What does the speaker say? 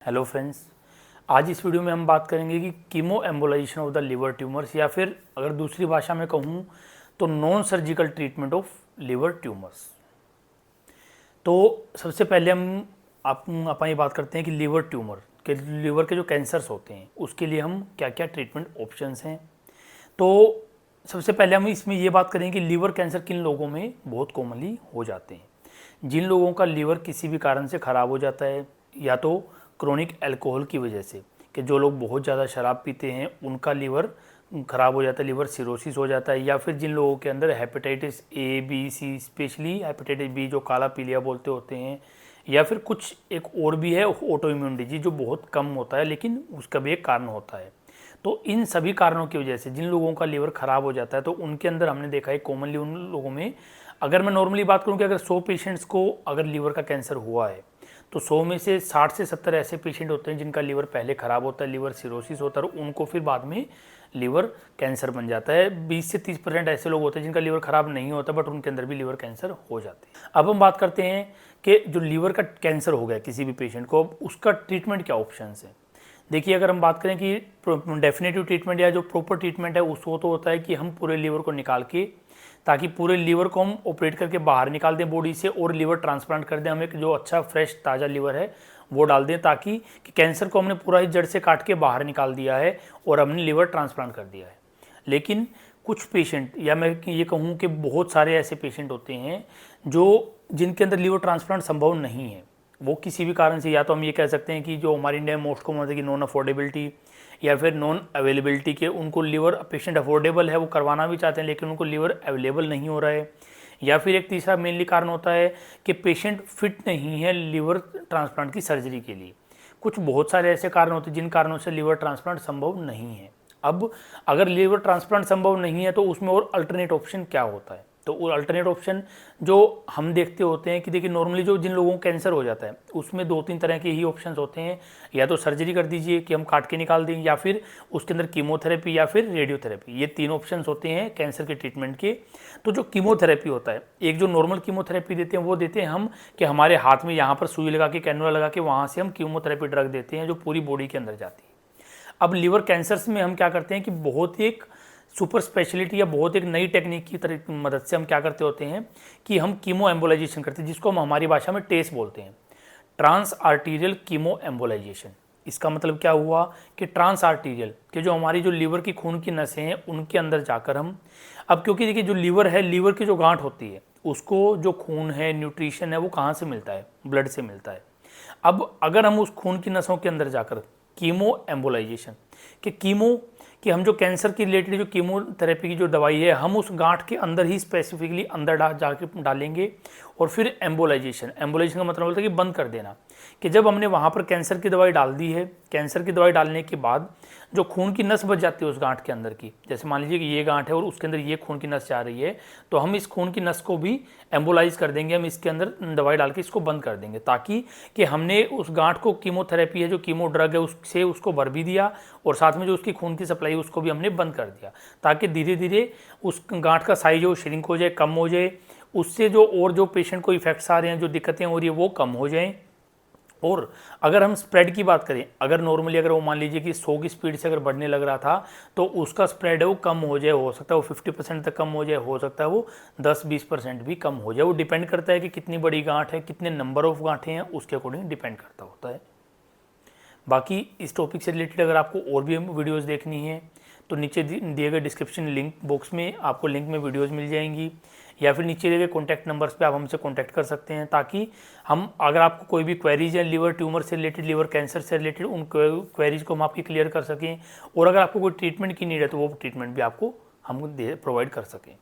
Hello friends, आज इस video में हम बात करेंगे कि chemo embolisation of the liver tumours या फिर अगर दूसरी भाषा में कहूँ तो non surgical treatment of liver tumours. तो सबसे पहले हम अपन ये बात करते हैं कि लिवर ट्यूमर के लिवर के जो कैंसर्स होते हैं उसके लिए हम क्या क्या ट्रीटमेंट ऑप्शंस हैं। तो सबसे पहले हम इसमें ये बात करें कि लिवर कैंसर किन लोगों में बहुत कॉमनली हो जाते हैं। जिन लोगों का लिवर किसी भी कारण से ख़राब हो जाता है, या तो क्रोनिक अल्कोहल की वजह से कि जो लोग बहुत ज़्यादा शराब पीते हैं उनका लिवर ख़राब हो जाता है, लिवर सिरोसिस हो जाता है, या फिर जिन लोगों के अंदर hepatitis A B C, specially hepatitis B जो काला पीलिया बोलते होते हैं, या फिर कुछ एक और भी है ऑटो इम्यून डिजीज जो बहुत कम होता है लेकिन उसका भी एक कारण होता है। तो इन सभी कारणों की वजह से जिन लोगों का लिवर ख़राब हो जाता है तो उनके अंदर हमने देखा है कॉमनली उन लोगों में, अगर मैं नॉर्मली बात करूं कि अगर 100 पेशेंट्स को अगर लिवर का कैंसर हुआ है तो 100 में से 60 से 70 ऐसे पेशेंट होते हैं जिनका लिवर पहले ख़राब होता है, लिवर सिरोसिस होता है और उनको फिर बाद में लिवर कैंसर बन जाता है। 20 से 30% ऐसे लोग होते हैं जिनका लिवर ख़राब नहीं होता बट उनके अंदर भी लिवर कैंसर हो जाते हैं। अब हम बात करते हैं कि जो लिवर का कैंसर हो गया किसी भी पेशेंट को, उसका ट्रीटमेंट क्या ऑप्शंस है। देखिए, अगर हम बात करें कि डेफिनेटिव ट्रीटमेंट या जो प्रॉपर ट्रीटमेंट है उसको तो होता है कि हम पूरे लिवर को निकाल के, ताकि पूरे लिवर को हम ऑपरेट करके बाहर निकाल दें बॉडी से और लिवर ट्रांसप्लांट कर दें। हम एक जो अच्छा फ्रेश ताज़ा लिवर है वो डाल दें, ताकि कि कैंसर को हमने पूरा ही जड़ से काट के बाहर निकाल दिया है और हमने लिवर ट्रांसप्लांट कर दिया है। लेकिन कुछ पेशेंट, या मैं ये कहूँ कि बहुत सारे ऐसे पेशेंट होते हैं जो जिनके अंदर लिवर ट्रांसप्लांट संभव नहीं है। वो किसी भी कारण से, या तो हम ये कह सकते हैं कि जो हमारी इंडिया में मोस्ट कॉमन है कि नॉन अफोर्डेबिलिटी, या फिर नॉन अवेलेबिलिटी के उनको लिवर पेशेंट अफोर्डेबल है, वो करवाना भी चाहते हैं लेकिन उनको लिवर अवेलेबल नहीं हो रहा है, या फिर एक तीसरा मेनली कारण होता है कि पेशेंट फिट नहीं है लिवर ट्रांसप्लांट की सर्जरी के लिए। कुछ बहुत सारे ऐसे कारण होते हैं जिन कारणों से लिवर ट्रांसप्लांट संभव नहीं है। अब अगर लिवर ट्रांसप्लांट संभव नहीं है तो उसमें और अल्टरनेट ऑप्शन क्या होता है। तो वो अल्टरनेट ऑप्शन जो हम देखते होते हैं कि देखिए, नॉर्मली जो जिन लोगों को कैंसर हो जाता है उसमें 2-3 तरह के ही ऑप्शंस होते हैं। या तो सर्जरी कर दीजिए कि हम काट के निकाल दें, या फिर उसके अंदर कीमोथेरेपी या फिर रेडियोथेरेपी, ये 3 ऑप्शंस होते हैं कैंसर के ट्रीटमेंट के। तो जो कीमोथेरेपी होता है, एक जो नॉर्मल कीमोथेरेपी देते हैं वो देते हैं हम कि हमारे हाथ में यहाँ पर सुई लगा के, कैनुला लगा के वहाँ से हम कीमोथेरेपी ड्रग देते हैं जो पूरी बॉडी के अंदर जाती है। अब लिवर कैंसर्स में हम क्या करते हैं कि बहुत एक सुपर स्पेशलिटी या बहुत एक नई टेक्निक की मदद से हम क्या करते होते हैं कि हम कीमो एम्बोलाइजेशन करते हैं, जिसको हम हमारी भाषा में टेस बोलते हैं, ट्रांस आर्टीरियल कीमो एम्बोलाइजेशन। इसका मतलब क्या हुआ कि ट्रांस आर्टीरियल के जो हमारी जो लिवर की खून की नसें हैं उनके अंदर जाकर हम, अब क्योंकि देखिए जो लिवर है, लिवर की जो गांठ होती है उसको जो खून है, न्यूट्रिशन है, वो कहाँ से मिलता है? ब्लड से मिलता है। अब अगर हम उस खून की नसों के अंदर जाकर कीमो एम्बोलाइजेशन कि कीमो कि हम जो कैंसर की रिलेटेड जो कीमोथेरेपी की जो दवाई है हम उस गांठ के अंदर ही स्पेसिफिकली अंदर जाके डालेंगे, और फिर एम्बोलाइजेशन का मतलब होता है कि बंद कर देना, कि जब हमने वहाँ पर कैंसर की दवाई डाल दी है, कैंसर की दवाई डालने के बाद जो खून की नस बच जाती है उस गांठ के अंदर की, जैसे मान लीजिए कि ये गांठ है और उसके अंदर ये खून की नस जा रही है, तो हम इस खून की नस को भी एम्बोलाइज कर देंगे, हम इसके अंदर दवाई डाल के इसको बंद कर देंगे, ताकि कि हमने उस गांठ को कीमोथेरेपी है, जो कीमो ड्रग है उससे उसको भर भी दिया और साथ में जो उसकी खून की सप्लाई है उसको भी हमने बंद कर दिया, ताकि धीरे धीरे उस गांठ का साइज हो श्रिंक हो जाए, कम हो जाए, उससे जो पेशेंट को इफेक्ट्स आ रहे हैं, जो दिक्कतें हो रही है वो कम हो जाएं। और अगर हम स्प्रेड की बात करें, अगर नॉर्मली अगर वो मान लीजिए कि 100 की स्पीड से अगर बढ़ने लग रहा था तो उसका स्प्रेड है वो कम हो जाए, हो सकता है वो 50% तक कम हो जाए, हो सकता है वो 10-20% भी कम हो जाए। वो डिपेंड करता है कि कितनी बड़ी गांठ है, कितने नंबर ऑफ गांठें हैं, उसके अकॉर्डिंग डिपेंड करता होता है। बाकी इस टॉपिक से रिलेटेड अगर आपको और भी वीडियोज़ देखनी है तो नीचे दिए गए डिस्क्रिप्शन लिंक बॉक्स में आपको लिंक में वीडियोज़ मिल जाएंगी, या फिर नीचे दिए गए कॉन्टैक्ट नंबर्स पे आप हमसे कॉन्टैक्ट कर सकते हैं, ताकि हम अगर आपको कोई भी क्वेरीज है लिवर ट्यूमर से रिलेटेड, लिवर कैंसर से रिलेटेड, उन क्वेरीज को हम आपकी क्लियर कर सकें, और अगर आपको कोई ट्रीटमेंट की नीड है तो वो ट्रीटमेंट भी आपको हम प्रोवाइड कर सकें।